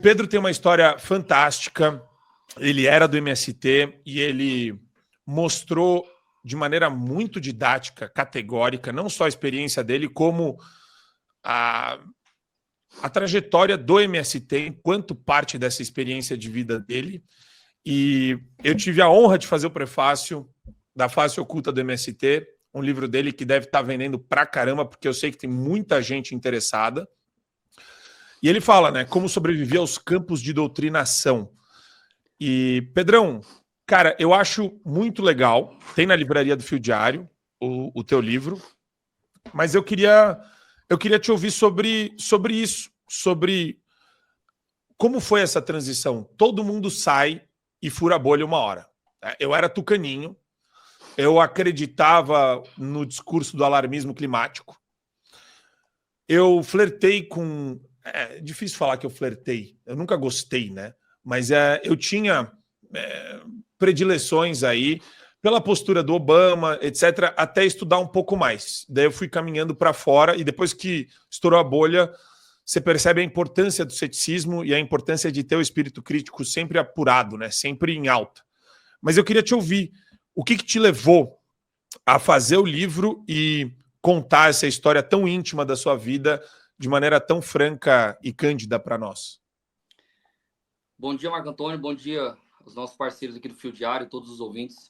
Pedro tem uma história fantástica. Ele era do MST e ele mostrou de maneira muito didática, categórica, não só a experiência dele, como a trajetória do MST enquanto parte dessa experiência de vida dele. E eu tive a honra de fazer o prefácio da Face Oculta do MST, um livro dele que deve estar vendendo pra caramba, porque eu sei que tem muita gente interessada. E ele fala, né, como sobreviver aos campos de doutrinação. E, Pedrão, cara, eu acho muito legal, tem na livraria do Fio Diário o teu livro, mas eu queria te ouvir sobre isso, sobre como foi essa transição. Todo mundo sai e fura a bolha uma hora. Eu era tucaninho, eu acreditava no discurso do alarmismo climático, eu flertei com... É difícil falar que eu flertei, eu nunca gostei, né? Mas eu tinha predileções aí pela postura do Obama, etc., até estudar um pouco mais. Daí eu fui caminhando para fora e depois que estourou a bolha, você percebe a importância do ceticismo e a importância de ter o espírito crítico sempre apurado, né? Sempre em alta. Mas eu queria te ouvir, o que te levou a fazer o livro e contar essa história tão íntima da sua vida de maneira tão franca e cândida para nós? Bom dia, Marco Antônio. Bom dia aos nossos parceiros aqui do Fio Diário, todos os ouvintes.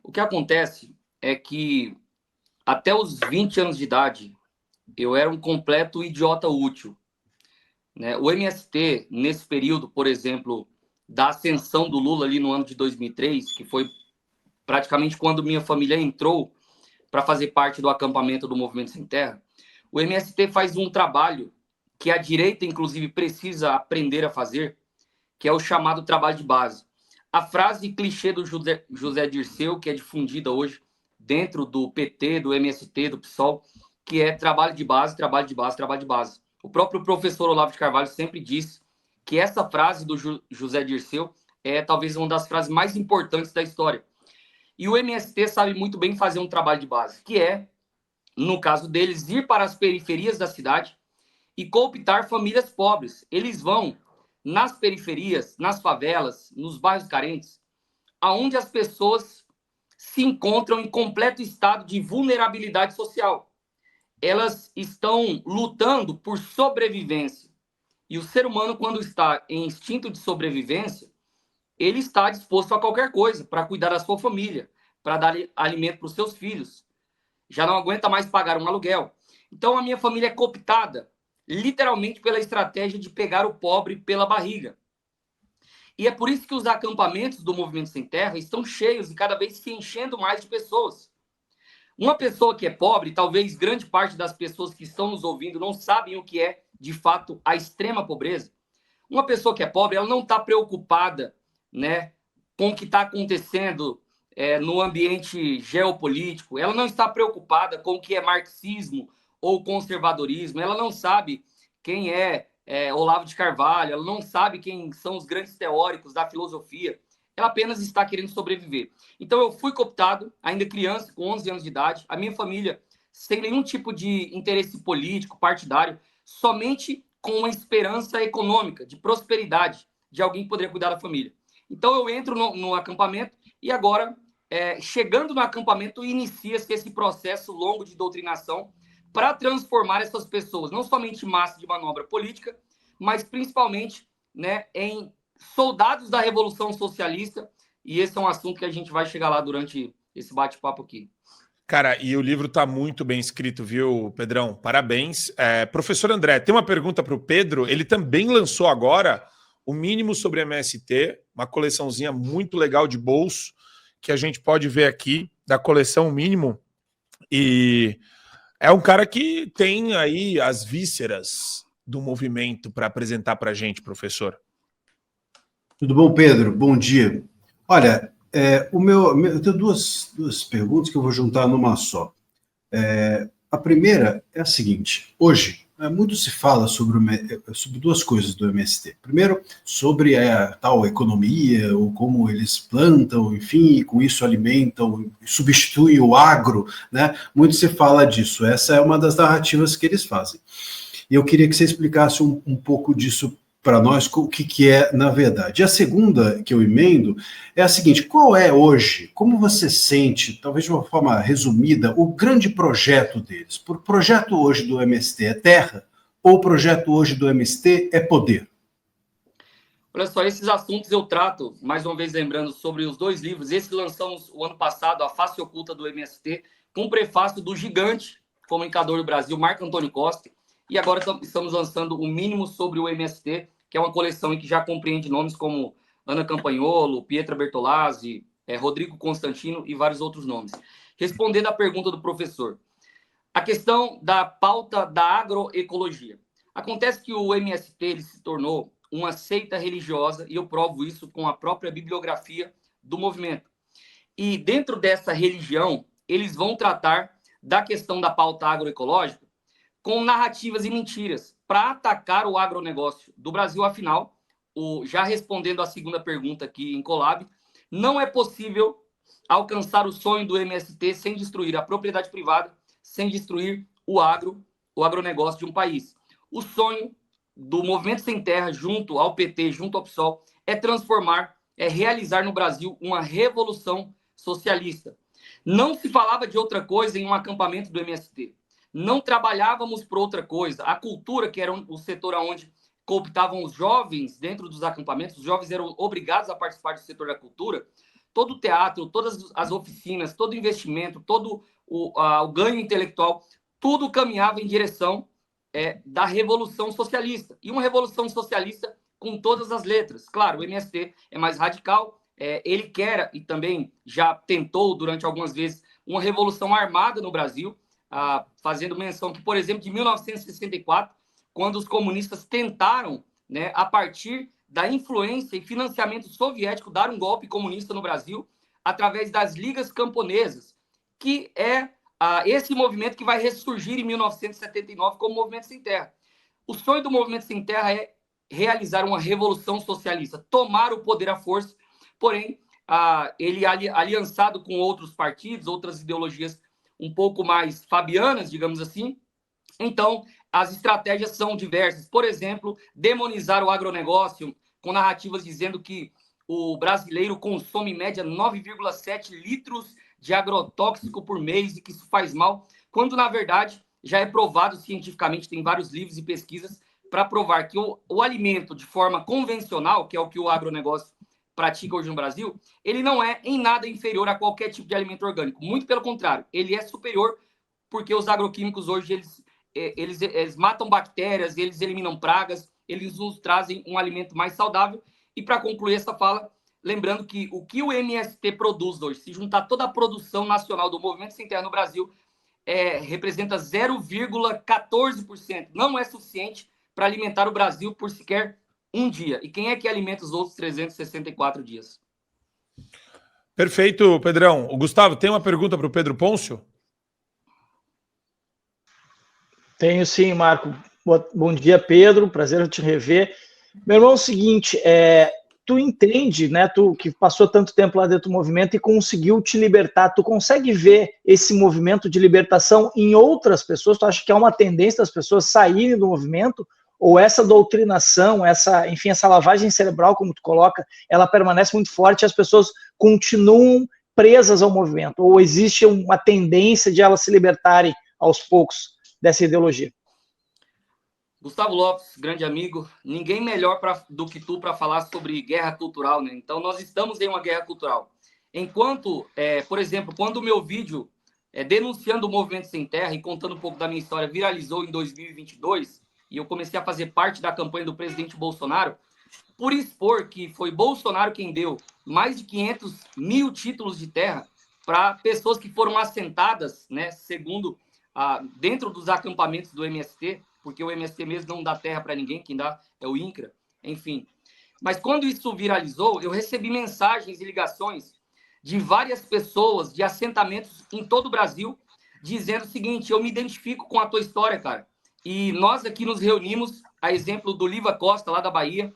O que acontece é que até os 20 anos de idade, eu era um completo idiota útil, né? O MST, nesse período, por exemplo, da ascensão do Lula ali no ano de 2003, que foi praticamente quando minha família entrou para fazer parte do acampamento do Movimento Sem Terra, o MST faz um trabalho que a direita, inclusive, precisa aprender a fazer, que é o chamado trabalho de base. A frase clichê do José Dirceu, que é difundida hoje dentro do PT, do MST, do PSOL, que é trabalho de base, trabalho de base, trabalho de base. O próprio professor Olavo de Carvalho sempre disse que essa frase do José Dirceu é talvez uma das frases mais importantes da história. E o MST sabe muito bem fazer um trabalho de base, que é, no caso deles, ir para as periferias da cidade e cooptar famílias pobres. Eles vão nas periferias, nas favelas, nos bairros carentes, aonde as pessoas se encontram em completo estado de vulnerabilidade social. Elas estão lutando por sobrevivência. E o ser humano, quando está em instinto de sobrevivência, ele está disposto a qualquer coisa para cuidar da sua família, para dar alimento para os seus filhos. Já não aguenta mais pagar um aluguel. Então, a minha família é cooptada, literalmente pela estratégia de pegar o pobre pela barriga. E é por isso que os acampamentos do Movimento Sem Terra estão cheios e cada vez se enchendo mais de pessoas. Uma pessoa que é pobre, talvez grande parte das pessoas que estão nos ouvindo não sabem o que é, de fato, a extrema pobreza. Uma pessoa que é pobre, ela não está preocupada, né, com o que está acontecendo no ambiente geopolítico, ela não está preocupada com o que é marxismo ou conservadorismo, ela não sabe quem é Olavo de Carvalho, ela não sabe quem são os grandes teóricos da filosofia, ela apenas está querendo sobreviver. Então eu fui cooptado, ainda criança, com 11 anos de idade, a minha família sem nenhum tipo de interesse político, partidário, somente com uma esperança econômica, de prosperidade, de alguém que poderia cuidar da família. Então eu entro no acampamento e agora, chegando no acampamento, inicia-se esse processo longo de doutrinação para transformar essas pessoas, não somente em massa de manobra política, mas principalmente, né, em soldados da Revolução Socialista, e esse é um assunto que a gente vai chegar lá durante esse bate-papo aqui. Cara, e o livro está muito bem escrito, viu, Pedrão? Parabéns. Professor André, tem uma pergunta para o Pedro. Ele também lançou agora o Mínimo sobre MST, uma coleçãozinha muito legal de bolso, que a gente pode ver aqui, da coleção Mínimo. E é um cara que tem aí as vísceras do movimento para apresentar para a gente, professor. Tudo bom, Pedro? Bom dia. Olha, eu tenho duas perguntas que eu vou juntar numa só. A primeira é a seguinte: hoje, muito se fala sobre duas coisas do MST. Primeiro, sobre a tal economia, ou como eles plantam, enfim, e com isso alimentam, substituem o agro, né? Muito se fala disso. Essa é uma das narrativas que eles fazem. E eu queria que você explicasse um pouco disso para nós o que é na verdade. E a segunda que eu emendo é a seguinte: qual é hoje, como você sente, talvez de uma forma resumida, o grande projeto deles? O projeto hoje do MST é terra ou o projeto hoje do MST é poder? Olha só, esses assuntos eu trato, mais uma vez lembrando, sobre os 2 livros. Esse lançamos o ano passado, A Face Oculta do MST, com prefácio do gigante comunicador do Brasil, Marco Antônio Costa. E agora estamos lançando o Mínimo sobre o MST, que é uma coleção em que já compreende nomes como Ana Campagnolo, Pietra Bertolazzi, Rodrigo Constantino e vários outros nomes. Respondendo à pergunta do professor, a questão da pauta da agroecologia. Acontece que o MST ele se tornou uma seita religiosa, e eu provo isso com a própria bibliografia do movimento. E dentro dessa religião, eles vão tratar da questão da pauta agroecológica com narrativas e mentiras para atacar o agronegócio do Brasil. Afinal, já respondendo à segunda pergunta aqui em Colab, não é possível alcançar o sonho do MST sem destruir a propriedade privada, sem destruir o agronegócio de um país. O sonho do Movimento Sem Terra, junto ao PT, junto ao PSOL, é transformar, é realizar no Brasil uma revolução socialista. Não se falava de outra coisa em um acampamento do MST. Não trabalhávamos por outra coisa. A cultura, que era o setor onde cooptavam os jovens dentro dos acampamentos, os jovens eram obrigados a participar do setor da cultura. Todo o teatro, todas as oficinas, todo o investimento, todo o ganho intelectual, tudo caminhava em direção da revolução socialista. E uma revolução socialista com todas as letras. Claro, o MST é mais radical, ele quer e também já tentou durante algumas vezes uma revolução armada no Brasil, fazendo menção que, por exemplo, de 1964, quando os comunistas tentaram, né, a partir da influência e financiamento soviético, dar um golpe comunista no Brasil através das ligas camponesas, que é esse movimento que vai ressurgir em 1979 como Movimento Sem Terra. O sonho do Movimento Sem Terra é realizar uma revolução socialista, tomar o poder à força, porém, ele aliançado com outros partidos, outras ideologias um pouco mais fabianas, digamos assim. Então, as estratégias são diversas. Por exemplo, demonizar o agronegócio com narrativas dizendo que o brasileiro consome em média 9,7 litros de agrotóxico por mês e que isso faz mal, quando, na verdade, já é provado cientificamente, tem vários livros e pesquisas para provar que o alimento de forma convencional, que é o que o agronegócio pratica hoje no Brasil, ele não é em nada inferior a qualquer tipo de alimento orgânico. Muito pelo contrário, ele é superior porque os agroquímicos hoje, eles matam bactérias, eles eliminam pragas, eles nos trazem um alimento mais saudável. E para concluir essa fala, lembrando que o que o MST produz hoje, se juntar toda a produção nacional do Movimento Sem Terra no Brasil, representa 0,14%. Não é suficiente para alimentar o Brasil por sequer um dia. E quem é que alimenta os outros 364 dias? Perfeito, Pedrão. O Gustavo, tem uma pergunta para o Pedro Pôncio? Tenho sim, Marco. Bom dia, Pedro. Prazer te rever. Meu irmão, é o seguinte, tu entende, né, tu que passou tanto tempo lá dentro do movimento e conseguiu te libertar, tu consegue ver esse movimento de libertação em outras pessoas? Tu acha que é uma tendência das pessoas saírem do movimento? Ou essa doutrinação, essa lavagem cerebral, como tu coloca, ela permanece muito forte e as pessoas continuam presas ao movimento? Ou existe uma tendência de elas se libertarem aos poucos dessa ideologia? Gustavo Lopes, grande amigo, ninguém melhor do que tu para falar sobre guerra cultural, né? Então, nós estamos em uma guerra cultural. Enquanto, por exemplo, quando o meu vídeo denunciando o Movimento Sem Terra e contando um pouco da minha história viralizou em 2022, e eu comecei a fazer parte da campanha do presidente Bolsonaro, por expor que foi Bolsonaro quem deu mais de 500 mil títulos de terra para pessoas que foram assentadas, né, segundo dentro dos acampamentos do MST, porque o MST mesmo não dá terra para ninguém, quem dá é o INCRA, enfim. Mas quando isso viralizou, eu recebi mensagens e ligações de várias pessoas de assentamentos em todo o Brasil, dizendo o seguinte: eu me identifico com a tua história, cara. E nós aqui nos reunimos, a exemplo do Liva Costa, lá da Bahia,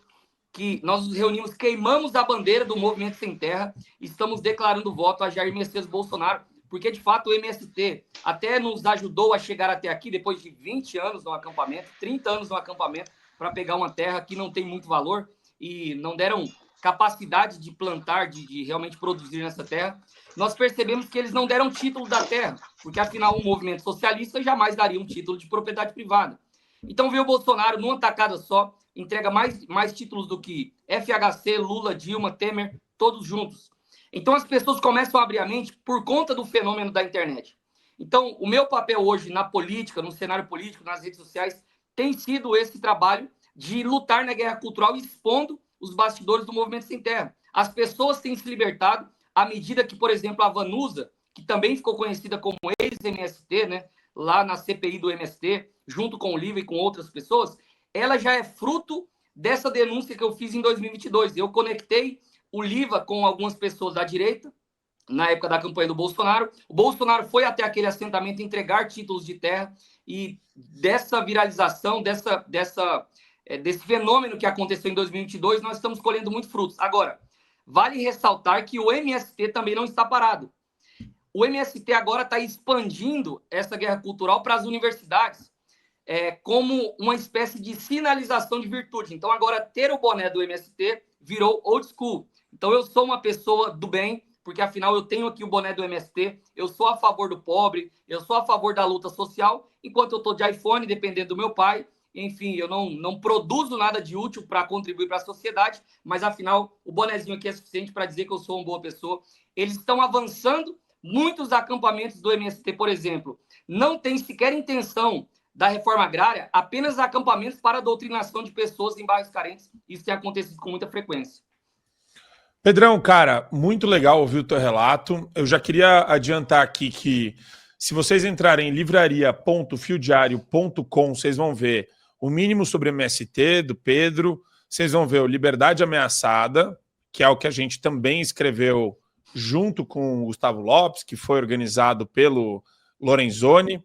que nós nos reunimos, queimamos a bandeira do Movimento Sem Terra, estamos declarando voto a Jair Messias Bolsonaro, porque, de fato, o MST até nos ajudou a chegar até aqui, depois de 20 anos no acampamento, 30 anos no acampamento, para pegar uma terra que não tem muito valor e não deram capacidade de plantar, de realmente produzir nessa terra, nós percebemos que eles não deram título da terra, porque afinal um movimento socialista jamais daria um título de propriedade privada. Então veio o Bolsonaro, numa tacada só, entrega mais títulos do que FHC, Lula, Dilma, Temer, todos juntos. Então as pessoas começam a abrir a mente por conta do fenômeno da internet. Então o meu papel hoje na política, no cenário político, nas redes sociais, tem sido esse trabalho de lutar na guerra cultural, expondo os bastidores do Movimento Sem Terra. As pessoas têm se libertado à medida que, por exemplo, a Vanusa, que também ficou conhecida como ex-MST, né, lá na CPI do MST, junto com o Liva e com outras pessoas, ela já é fruto dessa denúncia que eu fiz em 2022. Eu conectei o Liva com algumas pessoas da direita, na época da campanha do Bolsonaro. O Bolsonaro foi até aquele assentamento entregar títulos de terra, e dessa viralização, desse fenômeno que aconteceu em 2022, nós estamos colhendo muitos frutos. Agora, vale ressaltar que o MST também não está parado. O MST agora está expandindo essa guerra cultural para as universidades, como uma espécie de sinalização de virtude. Então, agora, ter o boné do MST virou old school. Então, eu sou uma pessoa do bem, porque, afinal, eu tenho aqui o boné do MST, eu sou a favor do pobre, eu sou a favor da luta social, enquanto eu estou de iPhone, dependendo do meu pai. Enfim, eu não produzo nada de útil para contribuir para a sociedade, mas, afinal, o bonezinho aqui é suficiente para dizer que eu sou uma boa pessoa. Eles estão avançando. Muitos acampamentos do MST, por exemplo, não têm sequer intenção da reforma agrária, apenas acampamentos para a doutrinação de pessoas em bairros carentes. Isso tem acontecido com muita frequência. Pedrão, cara, muito legal ouvir o teu relato. Eu já queria adiantar aqui que, se vocês entrarem em livraria.fiodiario.com, vocês vão ver o mínimo sobre MST, do Pedro. Vocês vão ver o Liberdade Ameaçada, que é o que a gente também escreveu junto com o Gustavo Lopes, que foi organizado pelo Lorenzoni.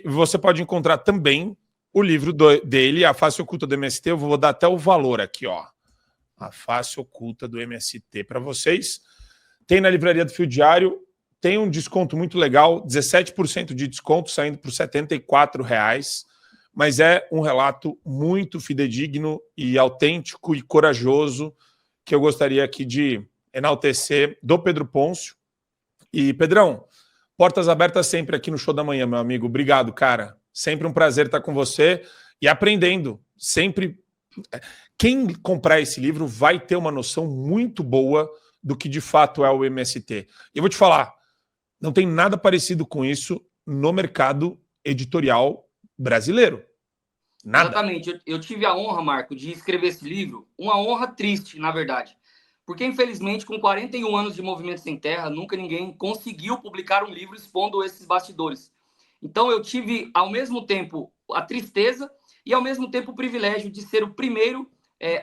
Você pode encontrar também o livro dele, A Face Oculta do MST. Eu vou dar até o valor aqui, ó. A Face Oculta do MST para vocês. Tem na livraria do Fio Diário, tem um desconto muito legal, 17% de desconto, saindo por R$ 74,00. Mas é um relato muito fidedigno e autêntico e corajoso, que eu gostaria aqui de enaltecer, do Pedro Pôncio. E, Pedrão, portas abertas sempre aqui no Show da Manhã, meu amigo. Obrigado, cara. Sempre um prazer estar com você e aprendendo. Sempre. Quem comprar esse livro vai ter uma noção muito boa do que de fato é o MST. E eu vou te falar, não tem nada parecido com isso no mercado editorial brasileiro. Nada. Exatamente. Eu tive a honra, Marco, de escrever esse livro. Uma honra triste, na verdade. Porque, infelizmente, com 41 anos de Movimento Sem Terra, nunca ninguém conseguiu publicar um livro expondo esses bastidores. Então, eu tive, ao mesmo tempo, a tristeza e, ao mesmo tempo, o privilégio de ser o primeiro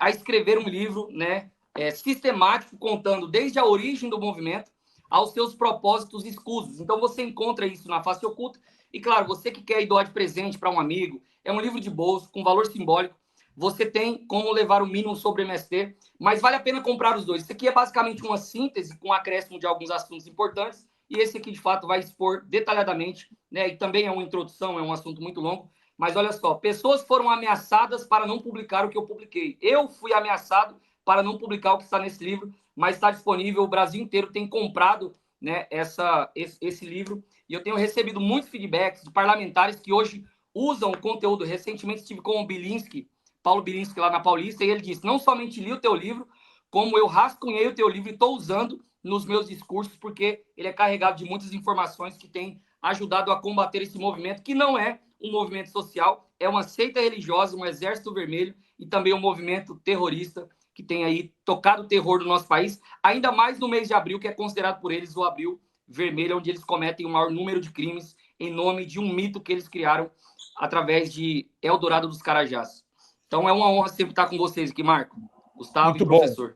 a escrever um livro, né, sistemático, contando desde a origem do movimento aos seus propósitos escusos. Então, você encontra isso na Face Oculta. E, claro, você que quer doar de presente para um amigo, é um livro de bolso, com valor simbólico. Você tem como levar o mínimo sobre MST, mas vale a pena comprar os dois. Isso aqui é basicamente uma síntese com acréscimo de alguns assuntos importantes, e esse aqui, de fato, vai expor detalhadamente, né? E também é uma introdução, é um assunto muito longo. Mas olha só, pessoas foram ameaçadas para não publicar o que eu publiquei. Eu fui ameaçado para não publicar o que está nesse livro, mas está disponível, o Brasil inteiro tem comprado, né, esse livro, e eu tenho recebido muitos feedbacks de parlamentares que hoje usam o conteúdo. Recentemente estive com o Paulo Bilinski, lá na Paulista, e ele disse: não somente li o teu livro, como eu rascunhei o teu livro e estou usando nos meus discursos, porque ele é carregado de muitas informações que têm ajudado a combater esse movimento, que não é um movimento social, é uma seita religiosa, um exército vermelho e também um movimento terrorista que tem aí tocado o terror do nosso país, ainda mais no mês de abril, que é considerado por eles o Abril Vermelho, onde eles cometem o maior número de crimes em nome de um mito que eles criaram através de Eldorado dos Carajás. Então é uma honra sempre estar com vocês aqui, Marco, Gustavo muito e professor. Bom.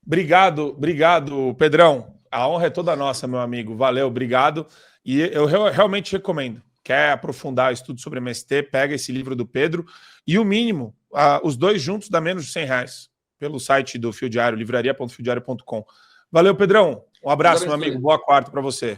Obrigado, Pedrão. A honra é toda nossa, meu amigo. Valeu, obrigado. E eu realmente recomendo. Quer aprofundar o estudo sobre MST, pega esse livro do Pedro. E o mínimo, os dois juntos dá menos de R$100 pelo site do Fio Diário, livraria.fiodiario.com. Valeu, Pedrão. Um abraço, meu amigo. Boa quarta para você.